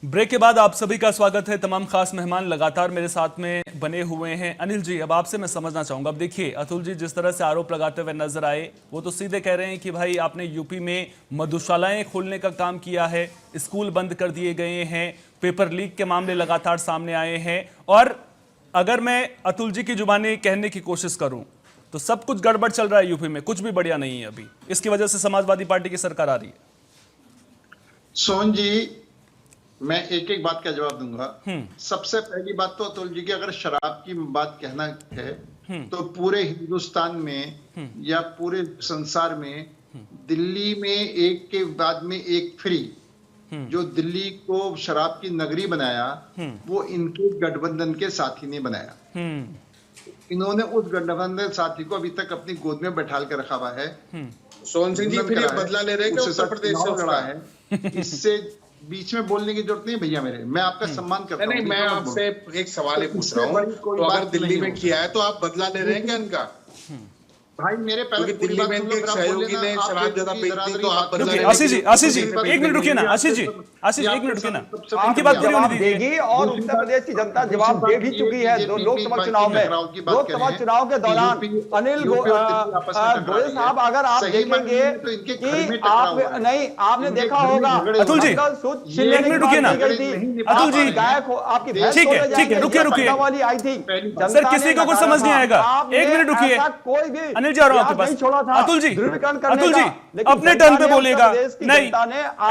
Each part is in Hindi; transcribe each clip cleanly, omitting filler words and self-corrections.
ब्रेक के बाद आप सभी का स्वागत है। तमाम खास मेहमान लगातार मेरे साथ में बने हुए हैं। अनिल जी, अब आपसे मैं समझना चाहूंगा। अब देखिए, अतुल जी जिस तरह से आरोप लगाते हुए नजर आए, वो तो सीधे कह रहे हैं कि भाई आपने यूपी में मधुशालाएं खोलने का काम किया है, स्कूल बंद कर दिए गए हैं, पेपर लीक के मामले लगातार सामने आए हैं। और अगर मैं अतुल जी की जुबानी कहने की कोशिश करूं तो सब कुछ गड़बड़ चल रहा है यूपी में, कुछ भी बढ़िया नहीं है अभी। इसकी वजह से समाजवादी पार्टी की सरकार आ रही है। सोहन जी, मैं एक एक बात का जवाब दूंगा। सबसे पहली बात तो अतुल जी की अगर शराब की बात कहना है तो पूरे हिंदुस्तान में या पूरे संसार में दिल्ली में एक के बाद में एक फ्री, जो दिल्ली को शराब की नगरी बनाया वो इनके गठबंधन के साथी ने बनाया। इन्होंने उस गठबंधन साथी को अभी तक अपनी गोद में बैठाल कर रखा हुआ है। सोहन सिंह जी फिर ये बदला ले रहे हैं कि उत्तर प्रदेश से लड़ा है। इससे बीच में बोलने की जरूरत नहीं है भैया मेरे, मैं आपका सम्मान करता हूं। नहीं, मैं आपसे एक सवाल ही पूछ रहा हूँ, तो अगर दिल्ली में किया है तो आप बदला ले रहे हैं क्या इनका? भाई मेरे पहले दिल्ली में इनके एक सहयोगी ने शराब ज्यादा बेची तो आप बदला ले रहे हैं? आशीष जी एक मिनट रुकिए ना। आशीष जी एक मिनट रुकिए ना, इनकी बात पूरी होने दीजिए। देगी और उत्तर प्रदेश की जनता जवाब दे भी चुकी है। लोकसभा चुनाव में, लोकसभा चुनाव के दौरान अनिल गोयल साहब, अगर आप देखेंगे कि आप नहीं, आपने देखा होगा अतुल जी एक मिनट रुकिए ना। अतुल जी ठीक है रुकिए वाली आई थी सर, किसी को कुछ समझ नहीं आएगा। एक मिनट रुकिए, कोई भी अनिल जी आ रहा हूं आपके पास। अतुल जी अपने टर्न पे बोलिएगा। नहीं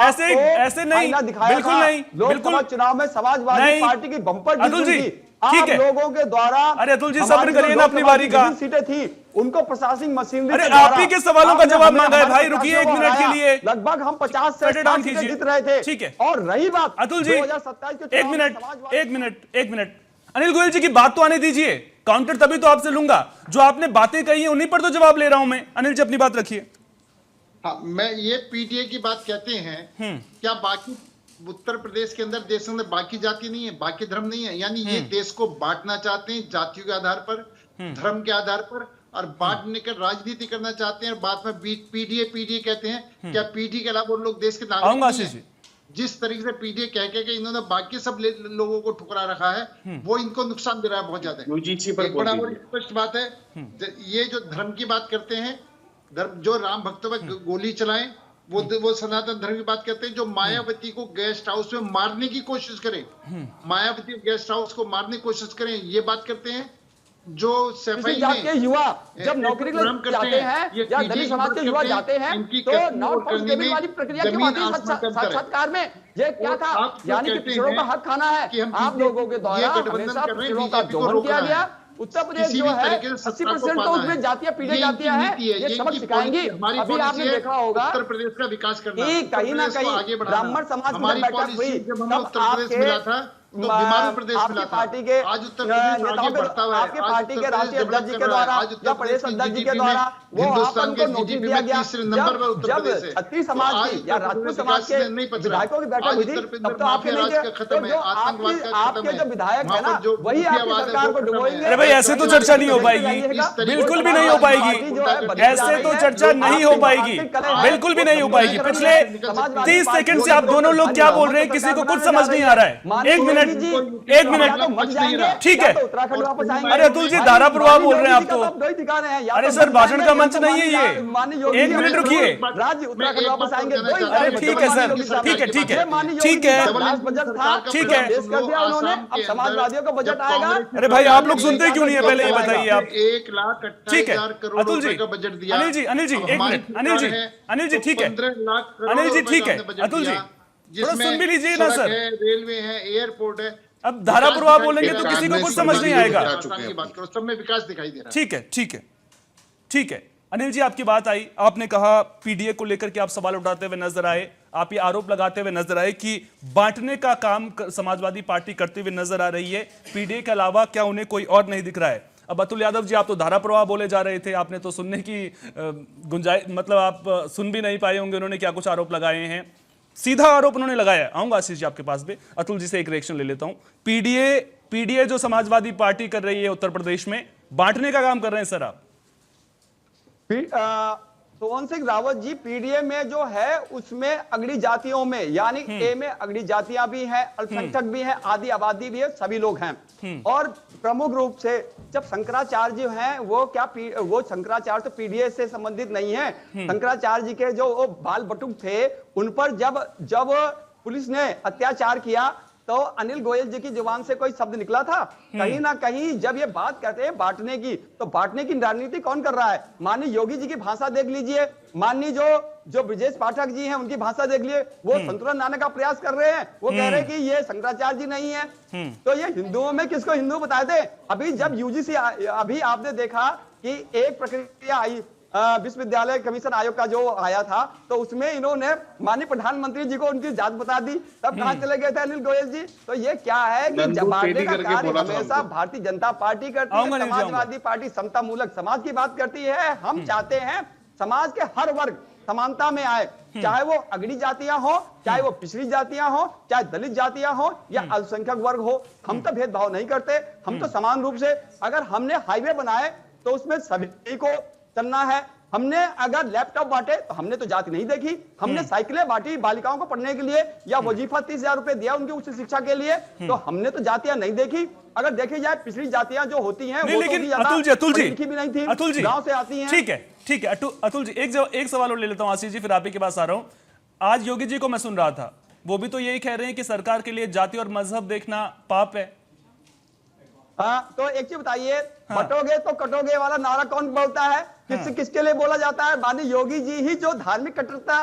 ऐसे नहीं, बिल्कुल नहीं, लोकसभा चुनाव में समाजवादी पार्टी की बम्पर अतुल जी ठीक है, लोगों के द्वारा। अरे अतुल जी सब्र करिए ना, अपनी बारी का सीटें थी उनको प्रशासनिक मशीनरी। अरे आप ही के सवालों का जवाब मांगा है भाई, रुकिए एक मिनट के लिए। लगभग हम 50 से 60 सीटें जीत रहे थे। ठीक है, और रही बात अतुल जी 2027 के एक मिनट अनिल गोयल जी की बात तो आने दीजिए। काउंटर तभी तो आपसे लूंगा, जो आपने बातें कही है उन्हीं पर तो जवाब ले रहा हूं मैं। अनिल जी अपनी बात रखिए। हाँ, मैं ये पीटीए की बात कहते हैं, क्या बाकी उत्तर प्रदेश के अंदर देशों में बाकी जाति नहीं है, बाकी धर्म नहीं है? यानी ये देश को बांटना चाहते हैं जातियों के आधार पर, धर्म के आधार पर, और बांटने का राजनीति करना चाहते हैं। बाद में पीडीए कहते हैं। क्या पीडीए के अलावा लोग देश के नागरिक नहीं हैं? जिस तरीके से पीडीए कह के इन्होंने बाकी सब लोगों को ठुकरा रखा है, वो इनको नुकसान दे रहा है बहुत ज्यादा। एक बड़ा और स्पष्ट बात है, ये जो धर्म की बात करते हैं, जो राम भक्तों पर गोली चलाएं, वो सनातन धर्म की बात करते हैं। जो मायावती को गेस्ट हाउस में मारने की कोशिश करें, मायावती गेस्ट हाउस को मारने की कोशिश करें, ये बात करते हैं। जो सफाई में युवा जब नौकरी के लिए जाते हैं या दलित समाज के युवा जाते हैं तो नॉट फॉर वाली प्रक्रिया के माध्यम साक्षात्कार में ये क्या था, यानी कि पिछड़ों का हक खाना है। आप लोगों के द्वारा हमेशा पिछड़ों का दोहन किया गया। उत्तर प्रदेश जो है 80% तो उसमें जातियां पीढ़ी जातियां हैं, ये सबक सिखाएंगी। अभी आपने देखा होगा उत्तर प्रदेश का विकास करना, कहीं ना कहीं ब्राह्मण समाज की बैठक हुई तब आपके आपकी पार्टी के आपके पार्टी के राष्ट्रीय अध्यक्ष जी के द्वारा या प्रदेश अध्यक्ष जी के द्वारा वो आपको नोटिस दिया गया। जब छत्तीस समाज की या राजपूत समाज के विधायकों की बैठक हुई थी तब तो आपके नहीं थे, तो जो आपके जो विधायक है ना वही आपकी सरकार को डुबोएंगे। अरे भाई ऐसे तो चर्चा नहीं हो पाएगी, बिल्कुल भी नहीं हो पाएगी। ऐसे तो चर्चा नहीं हो पाएगी, बिल्कुल भी नहीं हो पाएगी। पिछले 30 सेकंड से आप दोनों लोग क्या बोल रहे हैं, किसी को कुछ समझ नहीं आ रहा है। एक मिनट ठीक है। अरे अतुल जी धारा प्रवाह बोल रहे हैं आप तो। अरे सर भाषण का मंच नहीं है ये, एक मिनट रुकिए। राज्य उत्तराखंड वापस आएंगे। अरे ठीक है सर, ठीक है ठीक है ठीक है ठीक है। उन्होंने अब समाजवादियों का बजट आएगा। अरे भाई आप लोग सुनते क्यों नहीं है, पहले ये बताइए आप। 1,28,000 करोड़ रुपए का बजट दिया। अनिल जी एक मिनट, अनिल जी ठीक है, 15 लाख करोड़ अनिल जी ठीक है। अतुल जी थोड़ा सुन भी लीजिए ना सर। रेलवे है, एयरपोर्ट है। अब धारा प्रवाह बोलेंगे तो किसी को कुछ समझ नहीं आएगा। बात करो, सब में विकास दिखाई दे रहा है। ठीक है ठीक है ठीक है। अनिल जी आपकी बात आई, आपने कहा पीडीए को लेकर के आप सवाल उठाते हुए नजर आए, आप ये आरोप लगाते हुए नजर आए कि बांटने का काम समाजवादी पार्टी करते हुए नजर आ रही है, पीडीए के अलावा क्या उन्हें कोई और नहीं दिख रहा है। अब अतुल यादव जी आप तो धारा प्रवाह बोले जा रहे थे, आपने तो सुनने की गुंजाइश, मतलब आप सुन भी नहीं पाए होंगे उन्होंने क्या कुछ आरोप लगाए हैं। सीधा आरोप उन्होंने लगाया। आऊंगा आशीष जी आपके पास भी, अतुल जी से एक रिएक्शन ले लेता हूं। पीडीए जो समाजवादी पार्टी कर रही है उत्तर प्रदेश में, बांटने का काम कर रहे हैं सर आप। सोहन सिंह रावत जी पीडीए में जो है उसमें अगड़ी जातियों में यानी ए में अगड़ी जातियां भी हैं, अल्पसंख्यक भी हैं, आदि आबादी भी है, सभी लोग हैं। और प्रमुख रूप से जब शंकराचार्य जी हैं वो शंकराचार्य तो पीडीए से संबंधित नहीं है। शंकराचार्य जी के जो बाल बटुक थे उन पर जब पुलिस ने अत्याचार किया तो अनिल गोयल जी की जुबान से कोई शब्द निकला था? कहीं ना कहीं जब ये बात करते हैं बांटने की, तो बांटने की राजनीति कौन कर रहा है? माननीय योगी जी की भाषा देख लीजिए, माननीय जो ब्रजेश पाठक जी हैं उनकी भाषा देख लिए, वो संतुलन लाने का प्रयास कर रहे हैं। वो कह रहे हैं कि ये शंकराचार्य जी नहीं है। तो ये हिंदुओं में किसको हिंदू बताए थे? अभी जब यूजीसी अभी आपने देखा कि एक प्रक्रिया आई विश्वविद्यालय कमीशन आयोग का जो आया था, तो उसमें इन्होंने माननीय प्रधानमंत्री जी को उनकी जात बता दी, तब कहां चले गए थे अनिल गोयल जी? तो ये क्या है कि बांटने का कार्य हमेशा भारतीय जनता पार्टी करती है, समाजवादी पार्टी समता मूलक समाज की बात करती है। हम चाहते हैं समाज के हर वर्ग समानता में आए, चाहे वो अगड़ी जातियां हो, चाहे वो पिछड़ी जातियां हो, चाहे दलित जातियां हो या अल्पसंख्यक वर्ग हो। हम तो भेदभाव नहीं करते, हम तो समान रूप से, अगर हमने हाईवे बनाए तो उसमें सभी को चलना है। हमने अगर लैपटॉप बांटे तो हमने तो जाति नहीं देखी, हमने साइकिलें बांटी बालिकाओं को पढ़ने के लिए या वजीफा 30,000 रुपए दिया उनकी उच्च शिक्षा के लिए, तो हमने तो जातियां नहीं देखी। अगर देखी जाए पिछड़ी जातियां जो होती हैं वो लेकिन तो अतुल जी भी नहीं थी, अतुल जी गांव से आती हैं। ठीक है अतुल जी, एक सवाल और ले लेता हूं आशीष जी, फिर आप ही के पास आ रहा हूं। आज योगी जी को मैं सुन रहा था, वो भी तो यही कह रहे हैं कि सरकार के लिए जाति और मजहब देखना पाप है। हाँ, तो एक चीज बताइए, बटोगे तो कटोगे वाला नारा कौन बोलता है? किसके लिए बोला जाता है? माननीय योगी जी ही जो धार्मिक कट्टरता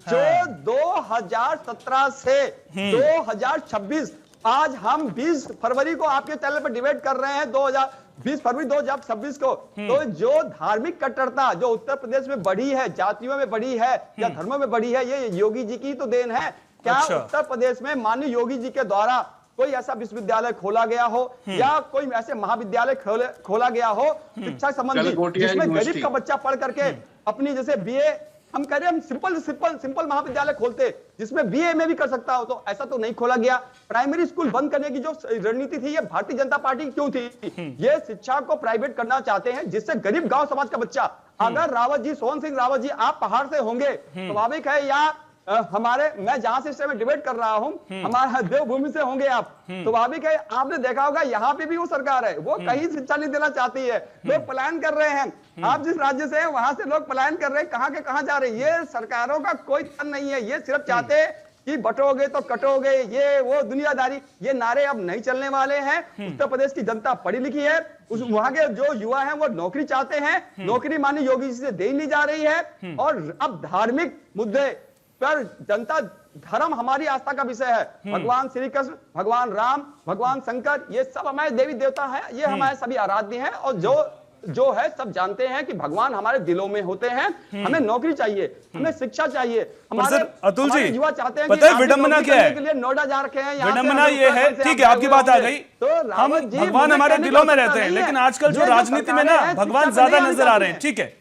जो 2017 से 2026, आज हम 20 फरवरी को आपके चैनल पर डिबेट कर रहे हैं 2020 फरवरी 2026 को, तो जो धार्मिक कट्टरता जो उत्तर प्रदेश में बढ़ी है, जातियों में बढ़ी है या धर्मों में बढ़ी है, ये योगी जी की तो देन है। क्या उत्तर प्रदेश में माननीय योगी जी के द्वारा कोई ऐसा विश्वविद्यालय खोला गया हो या कोई ऐसे महाविद्यालय खोला गया हो शिक्षा संबंधी, जिसमें गरीब का बच्चा पढ़ करके अपनी जैसे बीए, हम कह रहे हैं हम सिंपल महाविद्यालय खोलते जिसमें बीए में भी कर सकता हो, तो ऐसा तो नहीं खोला गया। प्राइमरी स्कूल बंद करने की जो रणनीति थी, ये भारतीय जनता पार्टी की क्यों थी? ये शिक्षा को प्राइवेट करना चाहते हैं जिससे गरीब गांव समाज का बच्चा, अगर रावत जी, सोहन सिंह रावत जी आप पहाड़ से होंगे, स्वाभाविक है या हमारे, मैं जहां से इस समय डिबेट कर रहा हूं, हमारा देवभूमि से होंगे आप, तो स्वाभाविक है आपने देखा होगा यहाँ पे भी वो सरकार है, वो कहीं शिक्षा नहीं देना चाहती है, लोग पलायन कर रहे हैं। आप जिस राज्य से हैं वहां से लोग पलायन कर रहे हैं, कहां के कहां जा रहे हैं। ये सरकारों का कोई तन नहीं है, ये सिर्फ चाहते हैं कि बटोगे तो कटोगे, ये वो दुनियादारी, ये नारे अब नहीं चलने वाले हैं। उत्तर प्रदेश की जनता पढ़ी लिखी है, वहां के जो युवा हैं वो नौकरी चाहते हैं, नौकरी माननीय योगी जी से दे नहीं जा रही है। और अब धार्मिक मुद्दे पर जनता, धर्म हमारी आस्था का विषय है। भगवान श्री कृष्ण, भगवान राम, भगवान शंकर, ये सब हमारे देवी देवता हैं, ये हमारे सभी आराध्य हैं। और जो है सब जानते हैं कि भगवान हमारे दिलों में होते हैं। हमें नौकरी चाहिए, हमें शिक्षा चाहिए। हमारे अतुल जी युवा चाहते हैं पता है विडंबना क्या है? के लिए नोएडा जा रखे हैं, विडंबना ये है, ठीक है आपकी बात आ गई, तो हम भगवान हमारे दिलों में रहते हैं, लेकिन आजकल जो राजनीति में ना भगवान ज्यादा नजर आ रहे हैं। ठीक है।